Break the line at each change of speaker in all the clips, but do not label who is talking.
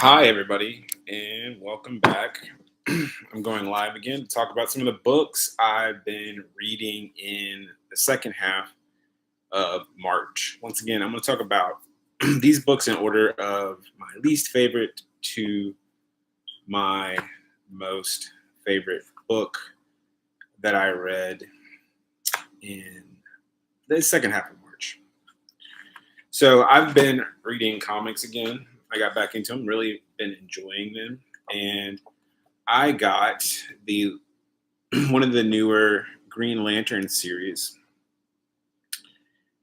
Hi, everybody, and welcome back. I'm going live again to talk about some of the books I've been reading in the second half of March. Once again, I'm going to talk about these books in order of my least favorite to my most favorite book that I read in the second half of March. So I've been reading comics again. I got back into them, really been enjoying them. And I got the one of the newer Green Lantern series.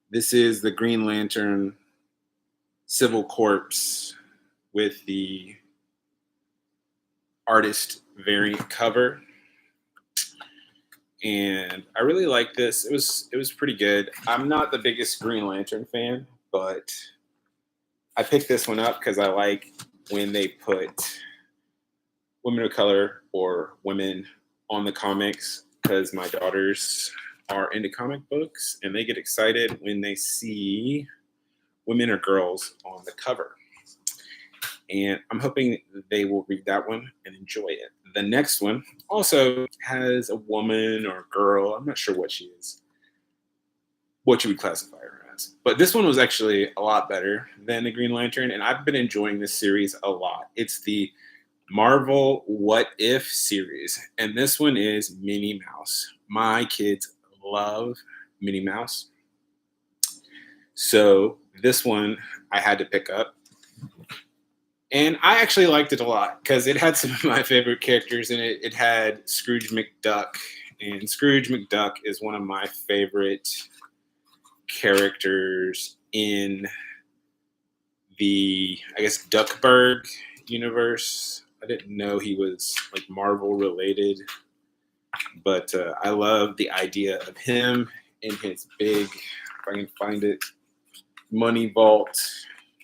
This is the Green Lantern Civil Corpse with the artist variant cover. And I really like this. It was pretty good. I'm not the biggest Green Lantern fan, but I picked this one up because I like when they put women of color or women on the comics, because my daughters are into comic books and they get excited when they see women or girls on the cover. And I'm hoping they will read that one and enjoy it. The next one also has a woman or a girl. I'm not sure what she is, what you would classify her as. But this one was actually a lot better than the Green Lantern, and I've been enjoying this series a lot. It's the Marvel What If series, and this one is Minnie Mouse. My kids love Minnie Mouse, so this one I had to pick up, and I actually liked it a lot because it had some of my favorite characters in it. It had Scrooge McDuck, and Scrooge McDuck is one of my favorite characters in the, I guess, Duckburg universe. I didn't know he was like Marvel related, but I love the idea of him in his big, if I can find it, money vault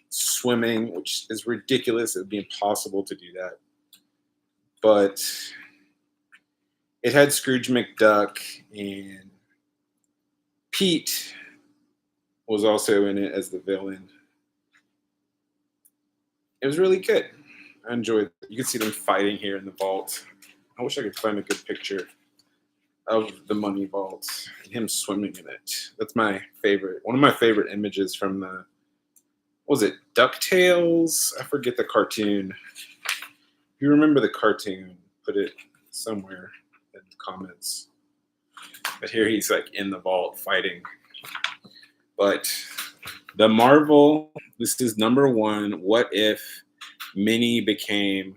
swimming, which is ridiculous. It would be impossible to do that. But it had Scrooge McDuck, and Pete was also in it as the villain. It was really good. I enjoyed it. You can see them fighting here in the vault. I wish I could find a good picture of the money vault and him swimming in it. That's my favorite. One of my favorite images from the, what was it, DuckTales? I forget the cartoon. If you remember the cartoon, put it somewhere in the comments. But here he's like in the vault fighting. But the Marvel, this is number one. What if Minnie became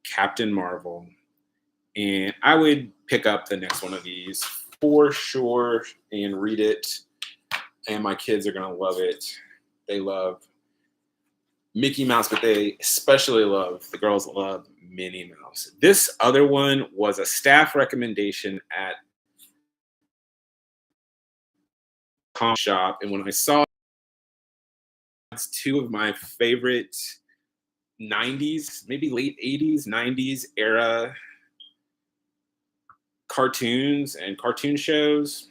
Captain Marvel? And I would pick up the next one of these for sure and read it. And my kids are going to love it. They love Mickey Mouse, but they especially the girls love Minnie Mouse. This other one was a staff recommendation at comic shop. And when I saw it, it's two of my favorite 90s, maybe late 80s, 90s era cartoons and cartoon shows,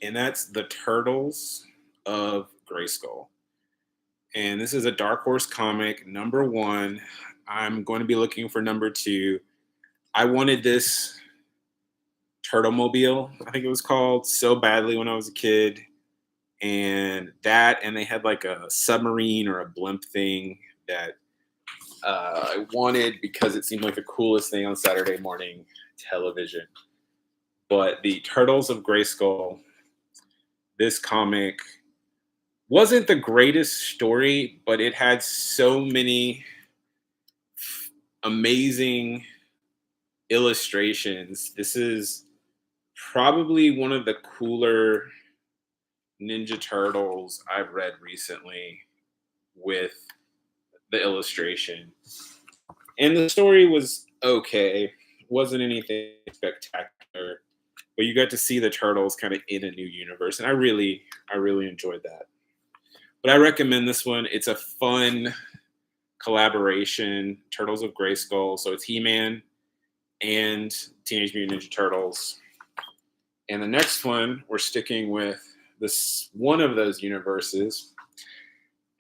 and that's the Turtles of Grayskull. And this is a Dark Horse comic, number one. I'm going to be looking for number two. I wanted this Turtlemobile, I think it was called, so badly when I was a kid. And they had like a submarine or a blimp thing that I wanted because it seemed like the coolest thing on Saturday morning television. But the Turtles of Grayskull, this comic wasn't the greatest story, but it had so many amazing illustrations. This is probably one of the cooler Ninja Turtles I've read recently with the illustration. And the story was okay. It wasn't anything spectacular, but you got to see the turtles kind of in a new universe, and I really enjoyed that. But I recommend this one. It's a fun collaboration, Turtles of Grayskull. So it's He-Man and Teenage Mutant Ninja Turtles. And the next one, we're sticking with this one of those universes.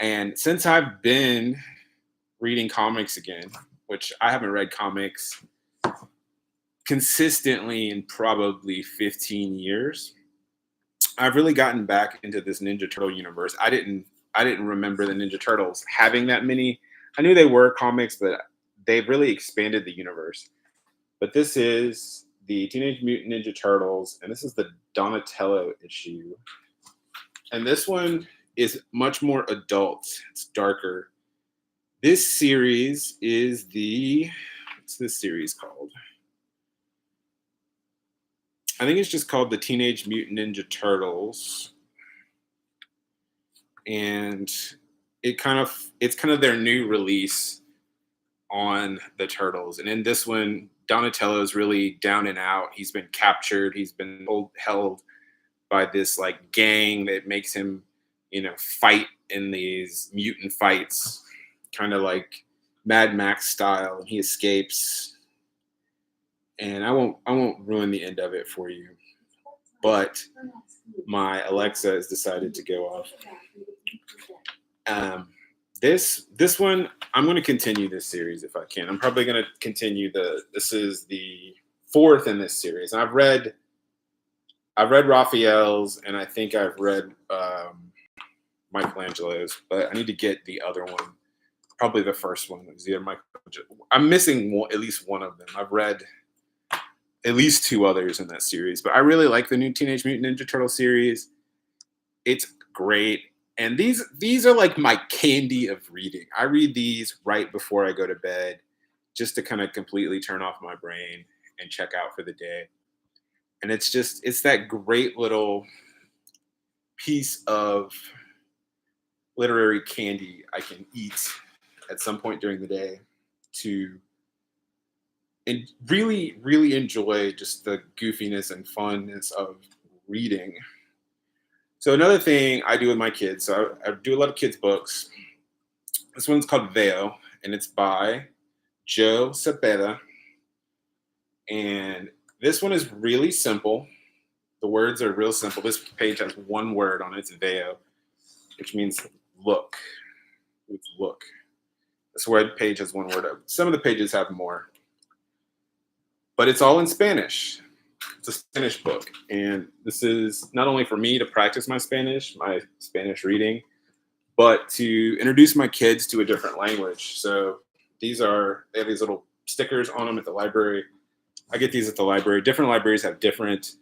And since I've been reading comics again, which I haven't read comics consistently in probably 15 years. I've really gotten back into this Ninja Turtle universe. I didn't remember the Ninja Turtles having that many. I knew they were comics, but they've really expanded the universe. But this is the Teenage Mutant Ninja Turtles, and this is the Donatello issue. And this one is much more adult. It's darker. This series is what's this series called? I think it's just called the Teenage Mutant Ninja Turtles. And it's kind of their new release on the Turtles. And in this one, Donatello is really down and out. He's been captured. He's been held by this like gang that makes him, fight in these mutant fights, kind of like Mad Max style. And he escapes. And I won't ruin the end of it for you. But my Alexa has decided to go off. This one, I'm going to continue this series if I can. I'm probably going to continue this is the fourth in this series. And I've read Raphael's, and I think I've read Michelangelo's, but I need to get the other one. Probably the first one. Is either Michelangelo. I'm missing at least one of them. I've read at least two others in that series, but I really like the new Teenage Mutant Ninja Turtle series. It's great. And these are like my candy of reading. I read these right before I go to bed just to kind of completely turn off my brain and check out for the day. And it's that great little piece of literary candy I can eat at some point during the day to and really, really enjoy just the goofiness and funness of reading. So another thing I do with my kids, so I do a lot of kids' books. This one's called Veo, and it's by Joe Cepeda. And this one is really simple. The words are real simple. This page has one word on it. It's Veo, which means look. It's look. This word page has one word. Some of the pages have more. But it's all in Spanish. It's a Spanish book. And this is not only for me to practice my Spanish reading, but to introduce my kids to a different language. So they have these little stickers on them at the library. I get these at the library. Different libraries have different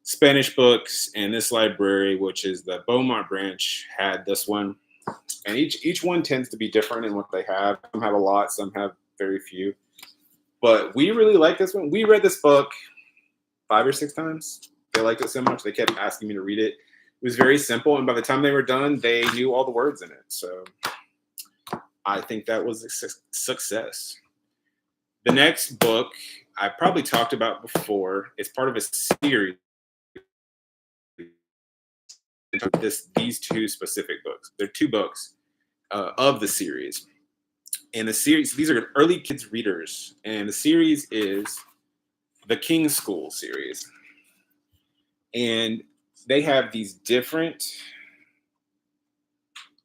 Spanish books. And this library, which is the Beaumont branch, had this one. And each one tends to be different in what they have. Some have a lot, some have very few. But we really like this one. We read this book 5 or 6 times. They liked it so much, they kept asking me to read it. It was very simple, and by the time they were done, they knew all the words in it. So I think that was a success. The next book I probably talked about before. It's part of a series. These two specific books. They're 2 books of the series. And the series, these are early kids readers. And the series is the King's School series. And they have these different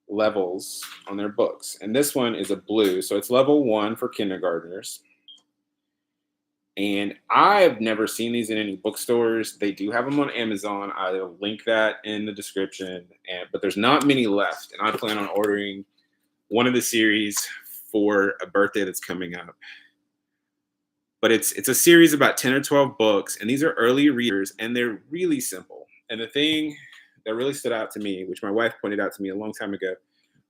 levels on their books. And this one is a blue. So it's level 1 for kindergartners. And I've never seen these in any bookstores. They do have them on Amazon. I'll link that in the description. But there's not many left. And I plan on ordering one of the series for a birthday that's coming up. But it's a series about 10 or 12 books, and these are early readers, and they're really simple. And the thing that really stood out to me, which my wife pointed out to me a long time ago,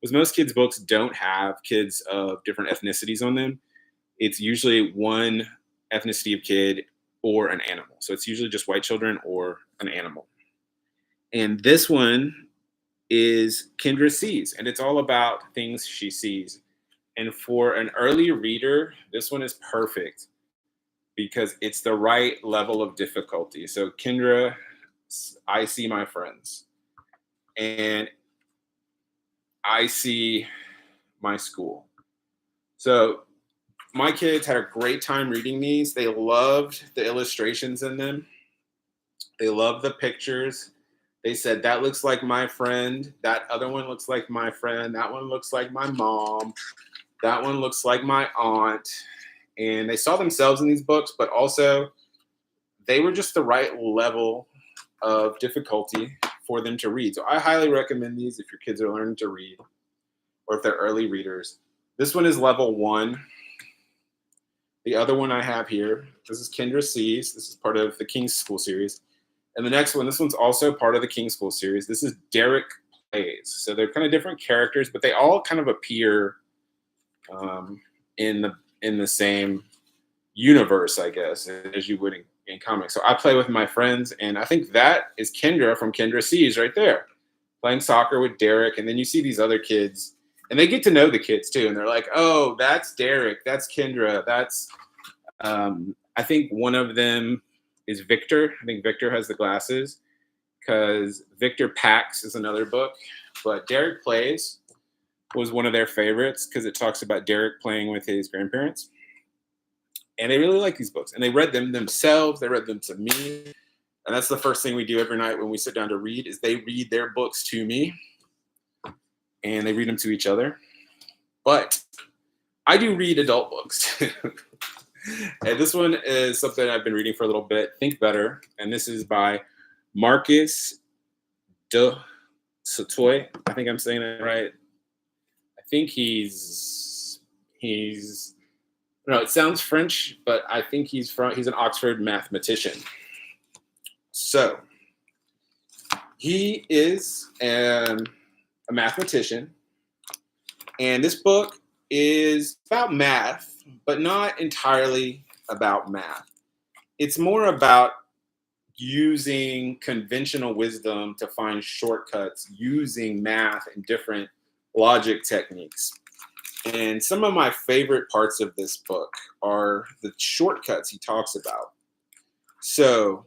was most kids' books don't have kids of different ethnicities on them. It's usually one ethnicity of kid or an animal. So it's usually just white children or an animal. And this one is Kendra Sees, and it's all about things she sees. And for an early reader, this one is perfect because it's the right level of difficulty. So Kendra, I see my friends, and I see my school. So my kids had a great time reading these. They loved the illustrations in them. They loved the pictures. They said, that looks like my friend. That other one looks like my friend. That one looks like my mom. That one looks like my aunt. And they saw themselves in these books, but also they were just the right level of difficulty for them to read. So I highly recommend these if your kids are learning to read or if they're early readers. This one is level 1. The other one I have here, this is Kendra Sees. This is part of the King's School series. And the next one, this one's also part of the King's School series. This is Derek Plays. So they're kind of different characters, but they all kind of appear in the same universe, I guess, as you would in comics. So I play with my friends, and I think that is Kendra from Kendra Sees right there, playing soccer with Derek. And then you see these other kids, and they get to know the kids too, and they're like, "Oh, that's Derek. That's Kendra. That's." I think one of them is Victor. I think Victor has the glasses because Victor Pax is another book, but Derek Plays was one of their favorites because it talks about Derek playing with his grandparents. And they really like these books. And they read them themselves. They read them to me. And that's the first thing we do every night when we sit down to read is they read their books to me. And they read them to each other. But I do read adult books too. And this one is something I've been reading for a little bit, Think Better. And this is by Marcus de Sautoy. I think I'm saying that right. I think he's no, it sounds French, but I think he's an Oxford mathematician. So he is a mathematician, and this book is about math, but not entirely about math. It's more about using conventional wisdom to find shortcuts using math and different logic techniques. And some of my favorite parts of this book are the shortcuts he talks about. So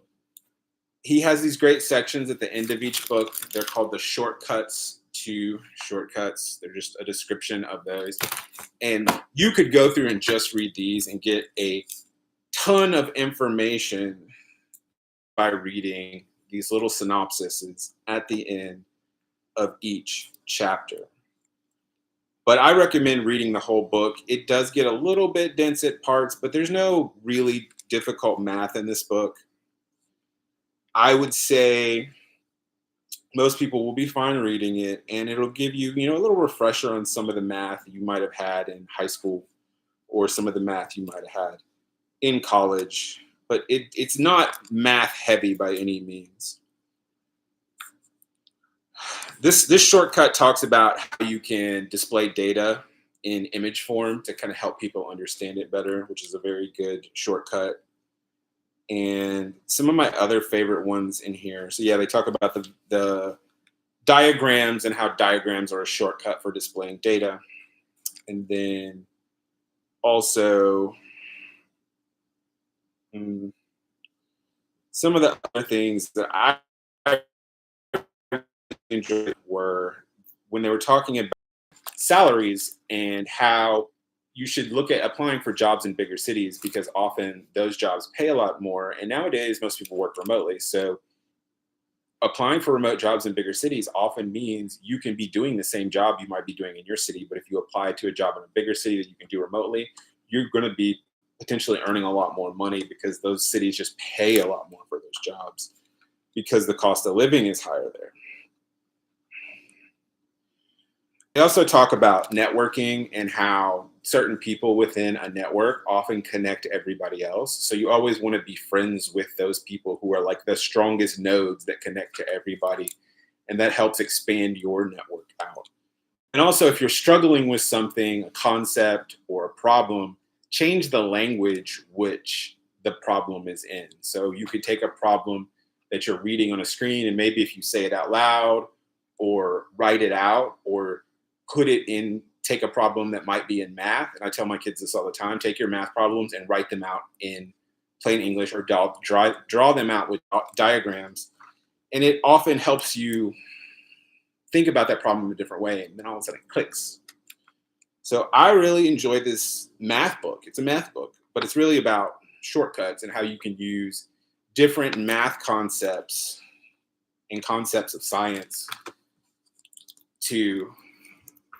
he has these great sections at the end of each book. They're called the shortcuts to shortcuts. They're just a description of those. And you could go through and just read these and get a ton of information by reading these little synopsises at the end of each chapter. But I recommend reading the whole book. It does get a little bit dense at parts, but there's no really difficult math in this book. I would say most people will be fine reading it, and it'll give you, a little refresher on some of the math you might have had in high school or some of the math you might have had in college. But it's not math heavy by any means. This shortcut talks about how you can display data in image form to kind of help people understand it better, which is a very good shortcut. And some of my other favorite ones in here. So yeah, they talk about the diagrams and how diagrams are a shortcut for displaying data. And then also some of the other things that I enjoyed were when they were talking about salaries and how you should look at applying for jobs in bigger cities because often those jobs pay a lot more. And nowadays, most people work remotely. So applying for remote jobs in bigger cities often means you can be doing the same job you might be doing in your city. But if you apply to a job in a bigger city that you can do remotely, you're going to be potentially earning a lot more money because those cities just pay a lot more for those jobs because the cost of living is higher there. They also talk about networking and how certain people within a network often connect everybody else. So you always want to be friends with those people who are like the strongest nodes that connect to everybody. And that helps expand your network out. And also, if you're struggling with something, a concept or a problem, change the language which the problem is in. So you could take a problem that you're reading on a screen, and maybe if you say it out loud or write it out or put it in, take a problem that might be in math. And I tell my kids this all the time, take your math problems and write them out in plain English or draw them out with diagrams. And it often helps you think about that problem in a different way. And then all of a sudden it clicks. So I really enjoy this math book. It's a math book, but it's really about shortcuts and how you can use different math concepts and concepts of science to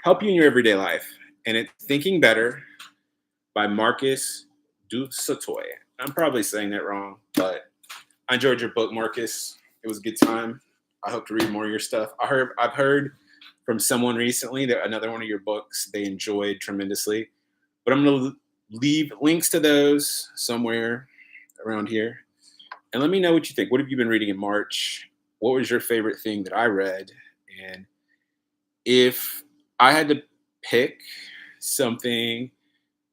help you in your everyday life. and it's Thinking Better by Marcus du Sautoy. I'm probably saying that wrong, but I enjoyed your book, Marcus. It was a good time. I hope to read more of your stuff. I've heard from someone recently that another one of your books they enjoyed tremendously. But I'm going to leave links to those somewhere around here. And let me know what you think. What have you been reading in March? What was your favorite thing that I read? And if I had to pick something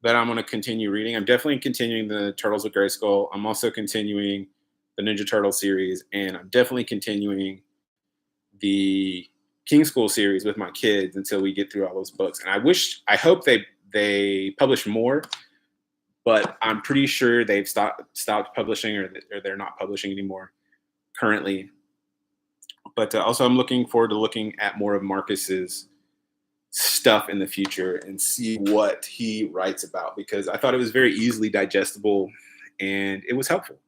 that I'm going to continue reading, I'm definitely continuing the Turtles of Grayskull. I'm also continuing the Ninja Turtle series, and I'm definitely continuing the King School series with my kids until we get through all those books. And I hope they publish more, but I'm pretty sure they've stopped publishing or they're not publishing anymore currently. But also, I'm looking forward to looking at more of Marcus's stuff in the future and see what he writes about, because I thought it was very easily digestible and it was helpful.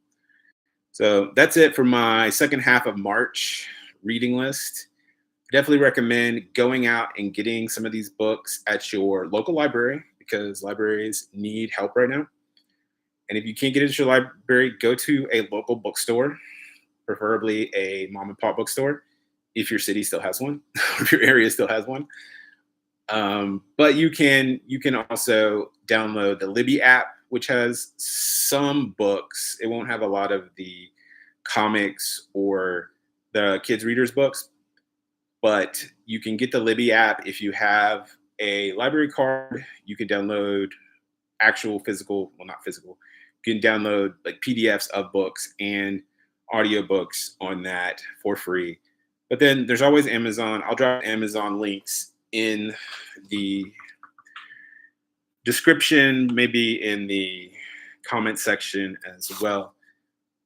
So that's it for my second half of March reading list. I definitely recommend going out and getting some of these books at your local library, because libraries need help right now. And if you can't get it at your library, go to a local bookstore, preferably a mom and pop bookstore, if your city still has one, if your area still has one. But you can also download the Libby app, which has some books. It won't have a lot of the comics or the kids' readers books, but you can get the Libby app. If you have a library card, you can download actual physical, well, not physical, you can download like PDFs of books and audiobooks on that for free. But then there's always Amazon. I'll drop Amazon links in the description, maybe in the comment section as well.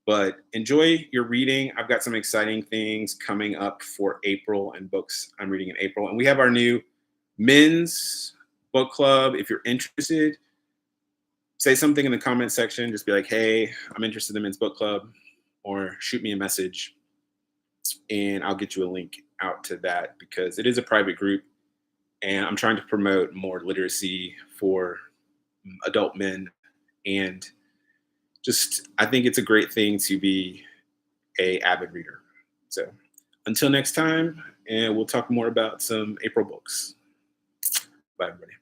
But enjoy your reading. I've got some exciting things coming up for April and books I'm reading in April. And we have our new men's book club. If you're interested, say something in the comment section. Just be like, hey, I'm interested in the men's book club, or shoot me a message and I'll get you a link out to that, because it is a private group and I'm trying to promote more literacy for adult men. And just, I think it's a great thing to be an avid reader. So until next time, and we'll talk more about some April books. Bye, everybody.